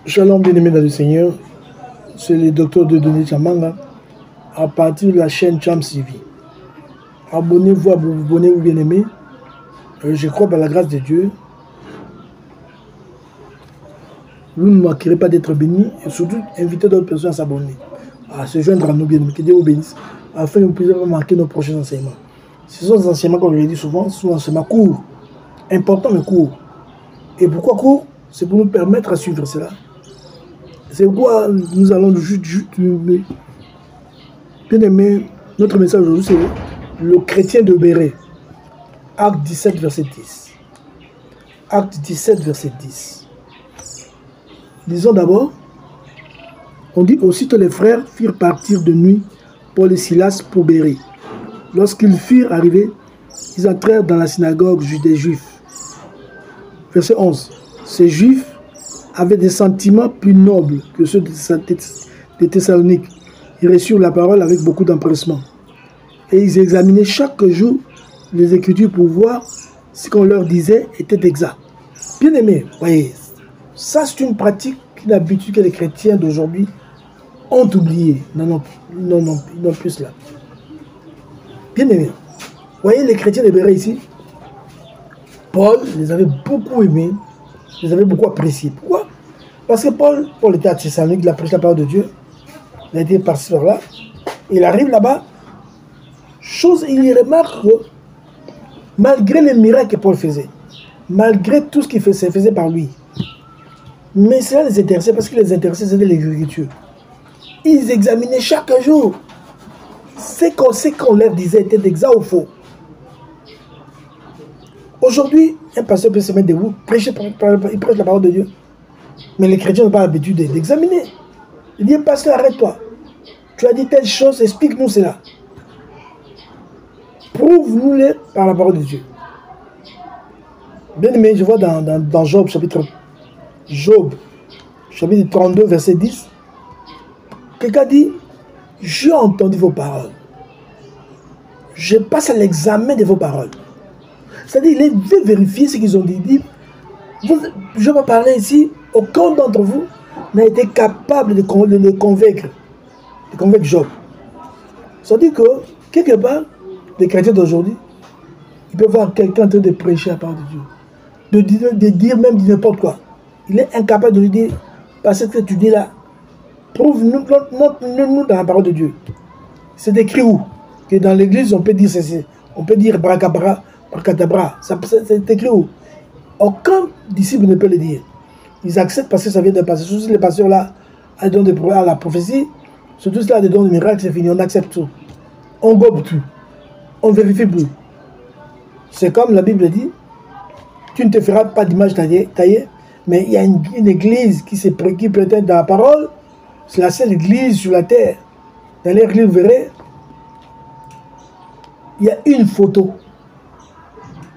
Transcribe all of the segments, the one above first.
Shalom bien-aimés dans le Seigneur, c'est le docteur Dieudonné Tchamanga à partir de la chaîne Cham TV. Abonnez-vous, abonnez-vous bien-aimés. Je crois par la grâce de Dieu, vous ne manquerez pas d'être bénis et surtout invitez d'autres personnes à s'abonner, à se joindre à nous bien-aimés. Que Dieu vous bénisse afin que vous puissiez remarquer nos prochains enseignements. Ce sont des enseignements, comme je l'ai dit souvent, ce sont des enseignements courts, importants mais courts. Et pourquoi courts? C'est pour nous permettre à suivre cela. C'est pourquoi nous allons juste bien aimé, notre message aujourd'hui, c'est le chrétien de Béret. Acte 17, verset 10. Acte 17, verset 10. Disons d'abord, on dit aussitôt les frères firent partir de nuit Paul et Silas pour Béret. Lorsqu'ils furent arrivés, ils entrèrent dans la synagogue des Juifs. Verset 11. Ces Juifs avaient des sentiments plus nobles que ceux de Thessalonique. Ils reçurent la parole avec beaucoup d'empressement. Et ils examinaient chaque jour les Écritures pour voir ce qu'on leur disait était exact. Bien aimé, voyez, ça c'est une pratique, une habitude que les chrétiens d'aujourd'hui ont oublié. Non, ils n'ont plus cela. Bien aimé, voyez les chrétiens de Béret ici, Paul les avait beaucoup aimés, les avait beaucoup appréciés. Pourquoi? Parce que Paul était à Thessalonique, il a prêché la parole de Dieu, il a été par-ci par-là, il arrive là-bas, il y remarque que malgré les miracles que Paul faisait, malgré tout ce qu'il faisait, faisait par lui, mais cela les intéressait parce que les intéressait, c'était l'écriture. Ils examinaient chaque jour ce qu'on leur disait était exact ou faux. Aujourd'hui, un pasteur peut se mettre debout, il prêche la parole de Dieu. Mais les chrétiens n'ont pas l'habitude d'examiner. Il dit, pasteur, arrête-toi. Tu as dit telle chose, explique-nous cela. Prouve-nous-les par la parole de Dieu. Bien aimé, je vois dans Job, chapitre 32, verset 10, quelqu'un dit, j'ai entendu vos paroles. Je passe à l'examen de vos paroles. C'est-à-dire, il veut vérifier ce qu'ils ont dit. Je vais parler ici, aucun d'entre vous n'a été capable de le convaincre, Job. C'est-à-dire que, quelque part, les chrétiens d'aujourd'hui, ils peuvent voir quelqu'un en train de prêcher la parole de Dieu, de dire même n'importe quoi. Il est incapable de lui dire, parce que tu dis là, prouve-nous, montre-nous dans la parole de Dieu. C'est écrit où? Que dans l'église, on peut dire ceci, on peut dire bracabra, bracadabra, c'est écrit où? Aucun disciple ne peut le dire. Ils acceptent parce que ça vient de passer. Surtout si les pasteurs là ont des dons à la prophétie, surtout si là des dons de miracles, c'est fini, on accepte tout. On gobe tout. On vérifie plus. C'est comme la Bible dit, tu ne te feras pas d'image taillée, mais il y a une église qui se préoccupe peut-être dans la parole, c'est la seule église sur la terre. Dans l'église, vous verrez, il y a une photo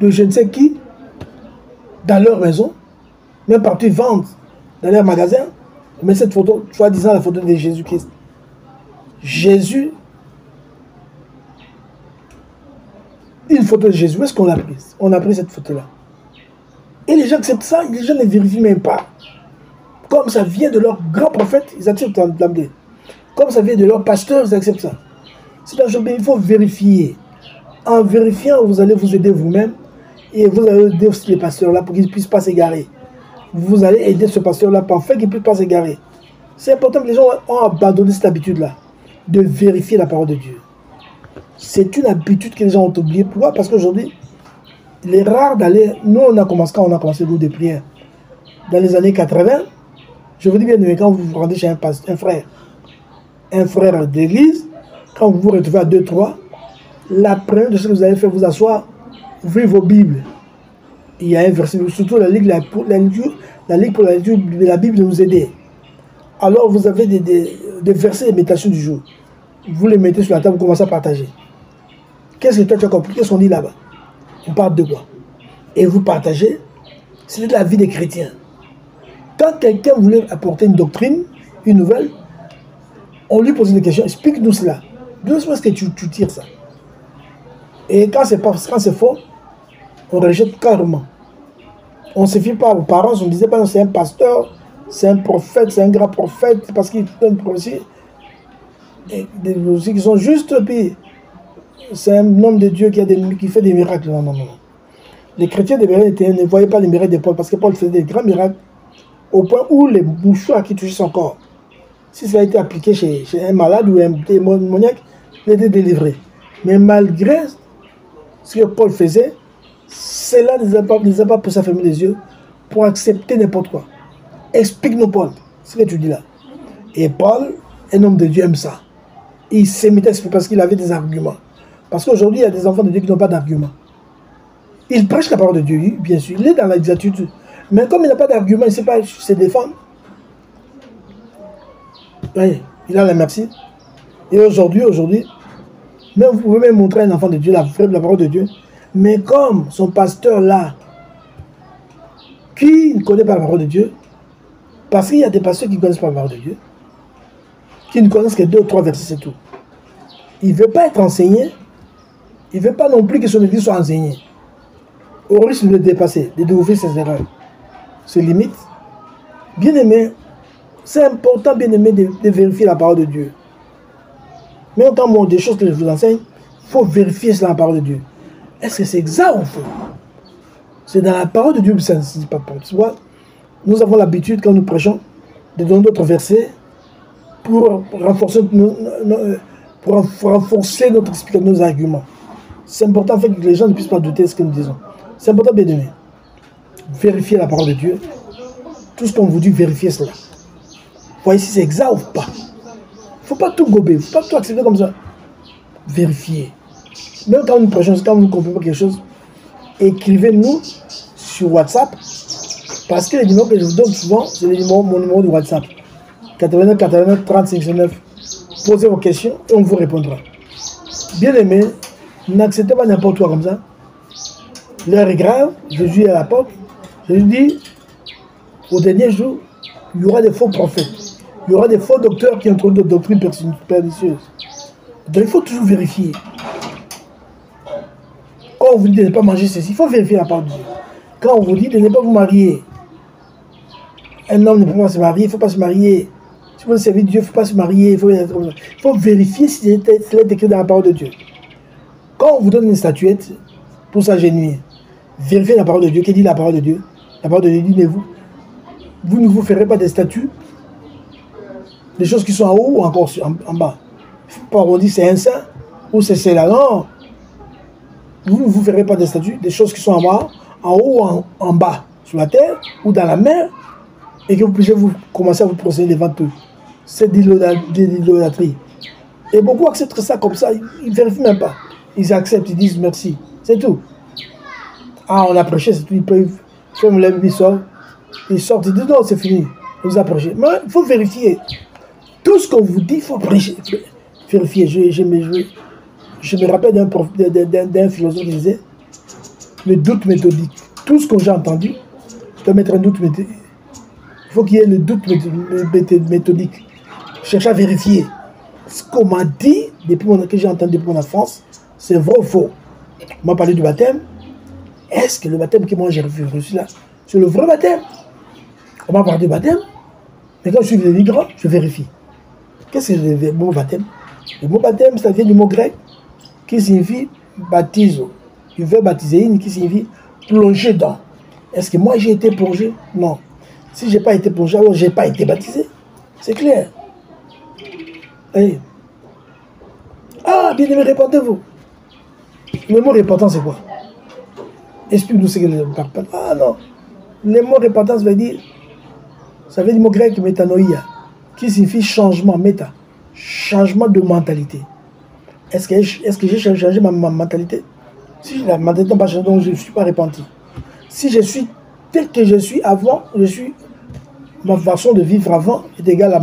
de je ne sais qui dans leur maison, même partout ils vendent dans leur magasin, mais cette photo, soi-disant la photo de Jésus-Christ. Jésus, une photo de Jésus, où est-ce qu'on l'a prise? On a pris cette photo-là. Et les gens acceptent ça, les gens ne vérifient même pas. Comme ça vient de leur grand prophète, ils acceptent l'amener. Comme ça vient de leur pasteur, ils acceptent ça. C'est aujourd'hui, il faut vérifier. En vérifiant, vous allez vous aider vous-même. Et vous allez aider aussi les pasteurs-là pour qu'ils ne puissent pas s'égarer. Vous allez aider ce pasteur-là pour faire qu'il ne puisse pas s'égarer. C'est important que les gens ont abandonné cette habitude-là, de vérifier la parole de Dieu. C'est une habitude que les gens ont oubliée. Pourquoi? Parce qu'aujourd'hui, il est rare d'aller... Nous, on a commencé le groupe de prière. Dans les années 80, je vous dis bien, quand vous vous rendez chez un frère d'église, quand vous vous retrouvez à 2-3, la première de ce que vous allez faire, vous asseoir, ouvrez vos Bibles. Il y a un verset, surtout la Ligue pour la lecture de la Bible nous aider. Alors vous avez des versets de méditation du jour. Vous les mettez sur la table, vous commencez à partager. Qu'est-ce que toi tu as compris? Qu'est-ce qu'on dit là-bas? On parle de quoi? Et vous partagez, c'est de la vie des chrétiens. Quand quelqu'un voulait apporter une doctrine, une nouvelle, on lui pose des questions, explique-nous cela. D'où est-ce que tu tires ça? Et quand c'est faux, on rejette carrément. On ne se fie pas aux parents, on ne disait pas non, c'est un pasteur, c'est un prophète, c'est un grand prophète, parce qu'il donne une prophétie. Et des aussi qui sont justes, puis c'est un homme de Dieu qui fait des miracles. Non, non, non. Les chrétiens de Béryne ne voyaient pas les miracles de Paul, parce que Paul faisait des grands miracles, au point où les mouchoirs qui touchaient son corps, si ça a été appliqué chez un malade ou un démoniaque, il était délivré. Mais malgré ce que Paul faisait, cela ne les a pas poussés à fermer les yeux pour accepter n'importe quoi. Explique-nous, Paul, ce que tu dis là. Et Paul, un homme de Dieu, aime ça. Il s'est mis à expliquer parce qu'il avait des arguments. Parce qu'aujourd'hui, il y a des enfants de Dieu qui n'ont pas d'arguments. Il prêche la parole de Dieu, bien sûr. Il est dans l'exactitude. Mais comme il n'a pas d'arguments, il ne sait pas se défendre. Oui, il a la merci. Et aujourd'hui, même vous pouvez même montrer à un enfant de Dieu la parole de Dieu. Mais comme son pasteur là, qui ne connaît pas la parole de Dieu, parce qu'il y a des pasteurs qui ne connaissent pas la parole de Dieu, qui ne connaissent que 2 ou 3 versets, c'est tout. Il ne veut pas être enseigné. Il ne veut pas non plus que son église soit enseignée. Au risque de le dépasser, de découvrir ses erreurs, ses limites. Bien aimé, c'est important, bien aimé, de vérifier la parole de Dieu. Mais en tant que des choses que je vous enseigne, il faut vérifier sur la parole de Dieu. Est-ce que c'est exact ou faux? C'est dans la parole de Dieu que ça ne se dit pas. Tu vois, nous avons l'habitude, quand nous prêchons, de donner d'autres versets pour renforcer notre explication, nos arguments. C'est important fait que les gens ne puissent pas douter de ce que nous disons. C'est important, bien aimé. Vérifiez la parole de Dieu. Tout ce qu'on vous dit, vérifiez cela. Voyez si c'est exact ou pas. Il ne faut pas tout gober, il ne faut pas tout accepter comme ça. Vérifiez. Même quand nous prêchons, quand vous ne comprenez pas quelque chose, écrivez-nous sur WhatsApp. Parce que les numéros que je vous donne souvent, c'est mon numéro de WhatsApp. 89 89 35 9. Posez vos questions et on vous répondra. Bien aimé, n'acceptez pas n'importe quoi comme ça. L'heure est grave, Jésus est à la porte. Jésus dit, au dernier jour, il y aura des faux prophètes. Il y aura des faux docteurs qui introduisent des doctrines pernicieuses. Donc il faut toujours vérifier. Quand on vous dit de ne pas manger ceci, il faut vérifier la parole de Dieu. Quand on vous dit de ne pas vous marier, un homme ne peut pas se marier, il ne faut pas se marier. Si vous servez Dieu, il ne faut pas se marier. Il faut vérifier si c'est écrit dans la parole de Dieu. Quand on vous donne une statuette pour s'agenouiller, vérifiez la parole de Dieu. Qu'est-ce dit la parole de Dieu? La parole de Dieu dit, mais vous ne vous ferez pas des statues, des choses qui sont en haut ou encore en bas. Il ne faut pas arrondir, c'est un saint ou c'est cela. Non. Vous ne vous ferez pas des statues, des choses qui sont en bas, en haut ou en bas, sur la terre ou dans la mer, et que vous puissiez commencer à vous procéder devant eux. C'est de l'idolâtrie. Et beaucoup acceptent ça comme ça, ils ne vérifient même pas. Ils acceptent, ils disent merci. C'est tout. Ah, on a prêché, c'est tout. Ils peuvent faire ils sortent, ils disent non, c'est fini. On vous a prêché. Mais il faut vérifier. Tout ce qu'on vous dit, il faut prêcher. Vérifier. Je me rappelle d'un philosophe qui disait le doute méthodique. Tout ce que j'ai entendu, je dois mettre un doute méthodique. Il faut qu'il y ait le doute méthodique. Chercher à vérifier. Ce qu'on m'a dit, que j'ai entendu depuis mon enfance, c'est vrai ou faux. On m'a parlé du baptême. Est-ce que le baptême que moi j'ai reçu là, c'est le vrai baptême? On m'a parlé du baptême. Mais quand je suis devenu grand, je vérifie. Qu'est-ce que c'est le mot baptême? Le mot baptême, ça vient du mot grec qui signifie baptizo. Du verbe baptiser, qui signifie plonger dans. Est-ce que moi j'ai été plongé? Non. Si je n'ai pas été plongé, alors je n'ai pas été baptisé. C'est clair. Allez. Ah, bien aimé, répondez-vous. Le mot repentance, c'est quoi? Explique-nous ce que le mot repentance. Ah non. Le mot repentance veut dire, ça veut dire le mot grec métanoïa, qui signifie changement, méta. Changement de mentalité. Est-ce que j'ai changé ma mentalité? Si la mentalité n'a pas changé, donc je ne suis pas repenti. Si je suis tel que je suis avant, ma façon de vivre avant est égale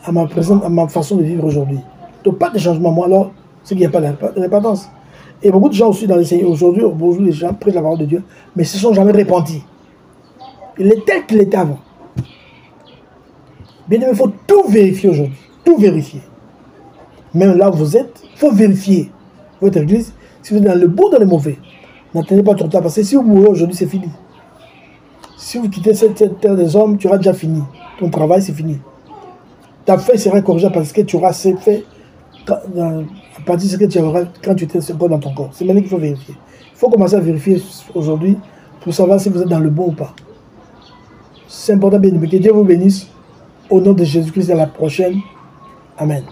à ma façon de vivre aujourd'hui. Donc pas de changement. Moi alors, c'est qu'il n'y a pas de repentance. Et beaucoup de gens aussi dans les Seigneurs aujourd'hui, les gens prêchent la parole de Dieu, mais ne se sont jamais repentis. Il est tel qu'il était avant. Bien aimé, il faut tout vérifier aujourd'hui. Tout vérifier. Même là où vous êtes, il faut vérifier votre église. Si vous êtes dans le bon ou dans le mauvais, n'attendez pas trop tard, parce que si vous mourrez aujourd'hui, c'est fini. Si vous quittez cette terre des hommes, tu auras déjà fini. Ton travail, c'est fini. Ta feuille sera corrigée parce que tu auras fait à partir de ce que tu auras quand tu étais encore dans ton corps. C'est maintenant qu'il faut vérifier. Il faut commencer à vérifier aujourd'hui pour savoir si vous êtes dans le bon ou pas. C'est important, bien aimé. Que Dieu vous bénisse. Au nom de Jésus-Christ, à la prochaine. Amen.